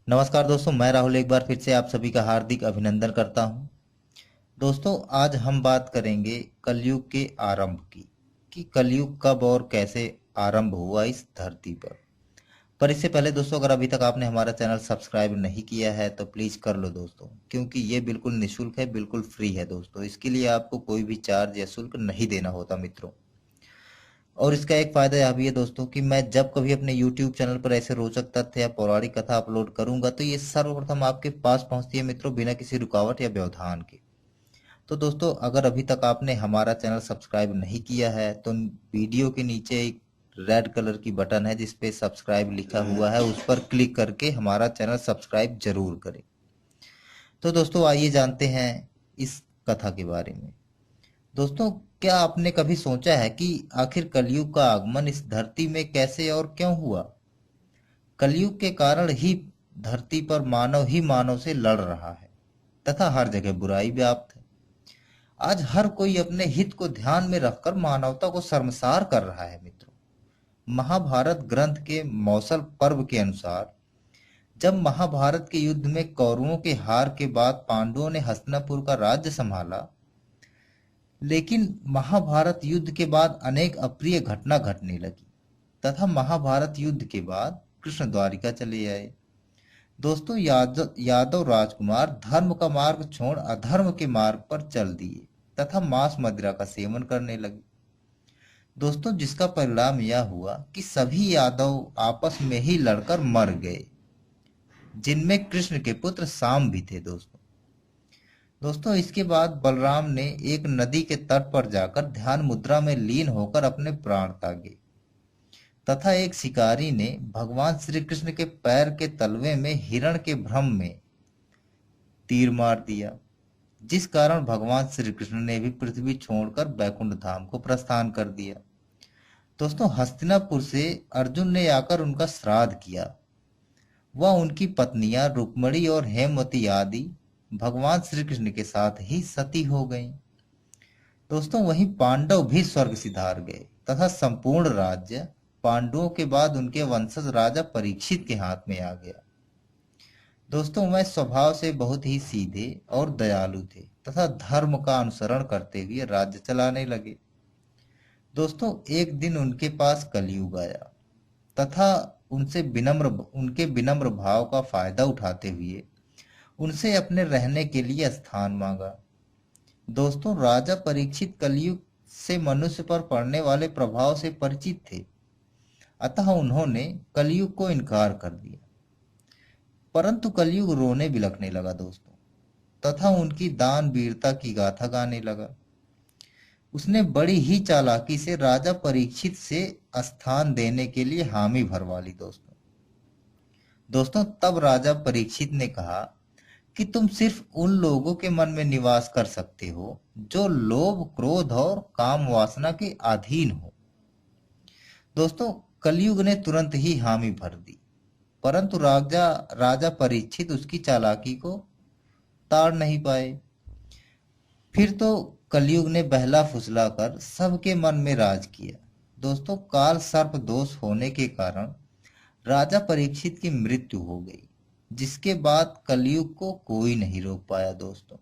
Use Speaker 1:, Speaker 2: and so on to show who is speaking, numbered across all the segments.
Speaker 1: नमस्कार दोस्तों, मैं राहुल एक बार फिर से आप सभी का हार्दिक अभिनंदन करता हूं। दोस्तों, आज हम बात करेंगे कलयुग के आरंभ की कि कलयुग कब और कैसे आरंभ हुआ इस धरती पर इससे पहले दोस्तों, अगर अभी तक आपने हमारा चैनल सब्सक्राइब नहीं किया है तो प्लीज़ कर लो दोस्तों, क्योंकि ये बिल्कुल निःशुल्क है, बिल्कुल फ्री है दोस्तों। इसके लिए आपको कोई भी चार्ज या शुल्क नहीं देना होता मित्रों। और इसका एक फायदा यह भी है दोस्तों कि मैं जब कभी अपने YouTube चैनल पर ऐसे रोचक तथ्य या पौराणिक कथा अपलोड करूंगा तो ये सर्वप्रथम आपके पास पहुंचती है मित्रों, बिना किसी रुकावट या व्यवधान के। तो दोस्तों, अगर अभी तक आपने हमारा चैनल सब्सक्राइब नहीं किया है तो वीडियो के नीचे एक रेड कलर की बटन है जिस पे सब्सक्राइब लिखा हुआ है, उस पर क्लिक करके हमारा चैनल सब्सक्राइब जरूर करें। तो दोस्तों, आइए जानते हैं इस कथा के बारे में। दोस्तों, क्या आपने कभी सोचा है कि आखिर कलयुग का आगमन इस धरती में कैसे और क्यों हुआ? कलयुग के कारण ही धरती पर मानव ही मानव से लड़ रहा है तथा हर जगह बुराई व्याप्त है। आज हर कोई अपने हित को ध्यान में रखकर मानवता को शर्मसार कर रहा है मित्रों। महाभारत ग्रंथ के मौसल पर्व के अनुसार, जब महाभारत के युद्ध में कौरवों के हार के बाद पांडवों ने हस्तिनापुर का राज्य संभाला, लेकिन महाभारत युद्ध के बाद अनेक अप्रिय घटना घटने लगी तथा महाभारत युद्ध के बाद कृष्ण द्वारिका चले आए। दोस्तों, यादव राजकुमार धर्म का मार्ग छोड़ अधर्म के मार्ग पर चल दिए तथा मांस मदिरा का सेवन करने लगे। दोस्तों, जिसका परिणाम यह हुआ कि सभी यादव आपस में ही लड़कर मर गए, जिनमें कृष्ण के पुत्र साम भी थे दोस्तों। दोस्तों, इसके बाद बलराम ने एक नदी के तट पर जाकर ध्यान मुद्रा में लीन होकर अपने प्राण त्यागे तथा एक शिकारी ने भगवान श्री कृष्ण के पैर के तलवे में हिरण के भ्रम में तीर मार दिया, जिस कारण भगवान श्री कृष्ण ने भी पृथ्वी छोड़कर बैकुंठ धाम को प्रस्थान कर दिया। दोस्तों, हस्तिनापुर से अर्जुन ने आकर उनका श्राद्ध किया। वह उनकी पत्नियां रुक्मणी और हेमवती आदि भगवान श्री कृष्ण के साथ ही सती हो गईं। दोस्तों, वहीं पांडव भी स्वर्ग सिधार गए तथा संपूर्ण राज्य पांडवों के बाद उनके वंशज राजा परीक्षित के हाथ में आ गया। दोस्तों, वह स्वभाव से बहुत ही सीधे और दयालु थे तथा धर्म का अनुसरण करते हुए राज्य चलाने लगे। दोस्तों, एक दिन उनके पास कलयुग आया तथा उनके विनम्र भाव का फायदा उठाते हुए उनसे अपने रहने के लिए स्थान मांगा। दोस्तों, राजा परीक्षित कलयुग से मनुष्य पर पड़ने वाले प्रभाव से परिचित थे, अतः उन्होंने कलयुग को इनकार कर दिया। परंतु कलयुग रोने बिलखने लगा दोस्तों, तथा उनकी दान वीरता की गाथा गाने लगा। उसने बड़ी ही चालाकी से राजा परीक्षित से स्थान देने के लिए हामी भरवा ली दोस्तों। तब राजा परीक्षित ने कहा कि तुम सिर्फ उन लोगों के मन में निवास कर सकते हो जो लोभ, क्रोध और काम वासना के अधीन हो। दोस्तों, कलयुग ने तुरंत ही हामी भर दी, परंतु राजा राजा परीक्षित उसकी चालाकी को ताड़ नहीं पाए। फिर तो कलयुग ने बहला फुसला कर सबके मन में राज किया। दोस्तों, काल सर्प दोष होने के कारण राजा परीक्षित की मृत्यु हो गई, जिसके बाद कलयुग को कोई नहीं रोक पाया दोस्तों।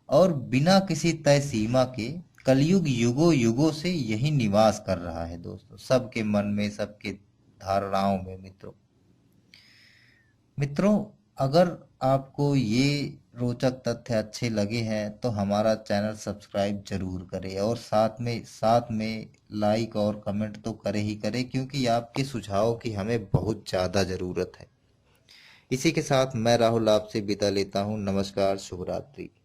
Speaker 1: और बिना किसी तय सीमा के कलयुग युगों युगों से यही निवास कर रहा है दोस्तों, सबके मन में, सबके धारणाओं में मित्रों। मित्रों, अगर आपको ये रोचक तथ्य अच्छे लगे हैं तो हमारा चैनल सब्सक्राइब जरूर करें और साथ में लाइक और कमेंट तो करें ही करें, क्योंकि आपके सुझाव की हमें बहुत ज़्यादा ज़रूरत है। इसी के साथ मैं राहुल आपसे विदा लेता हूँ। नमस्कार, शुभ रात्रि।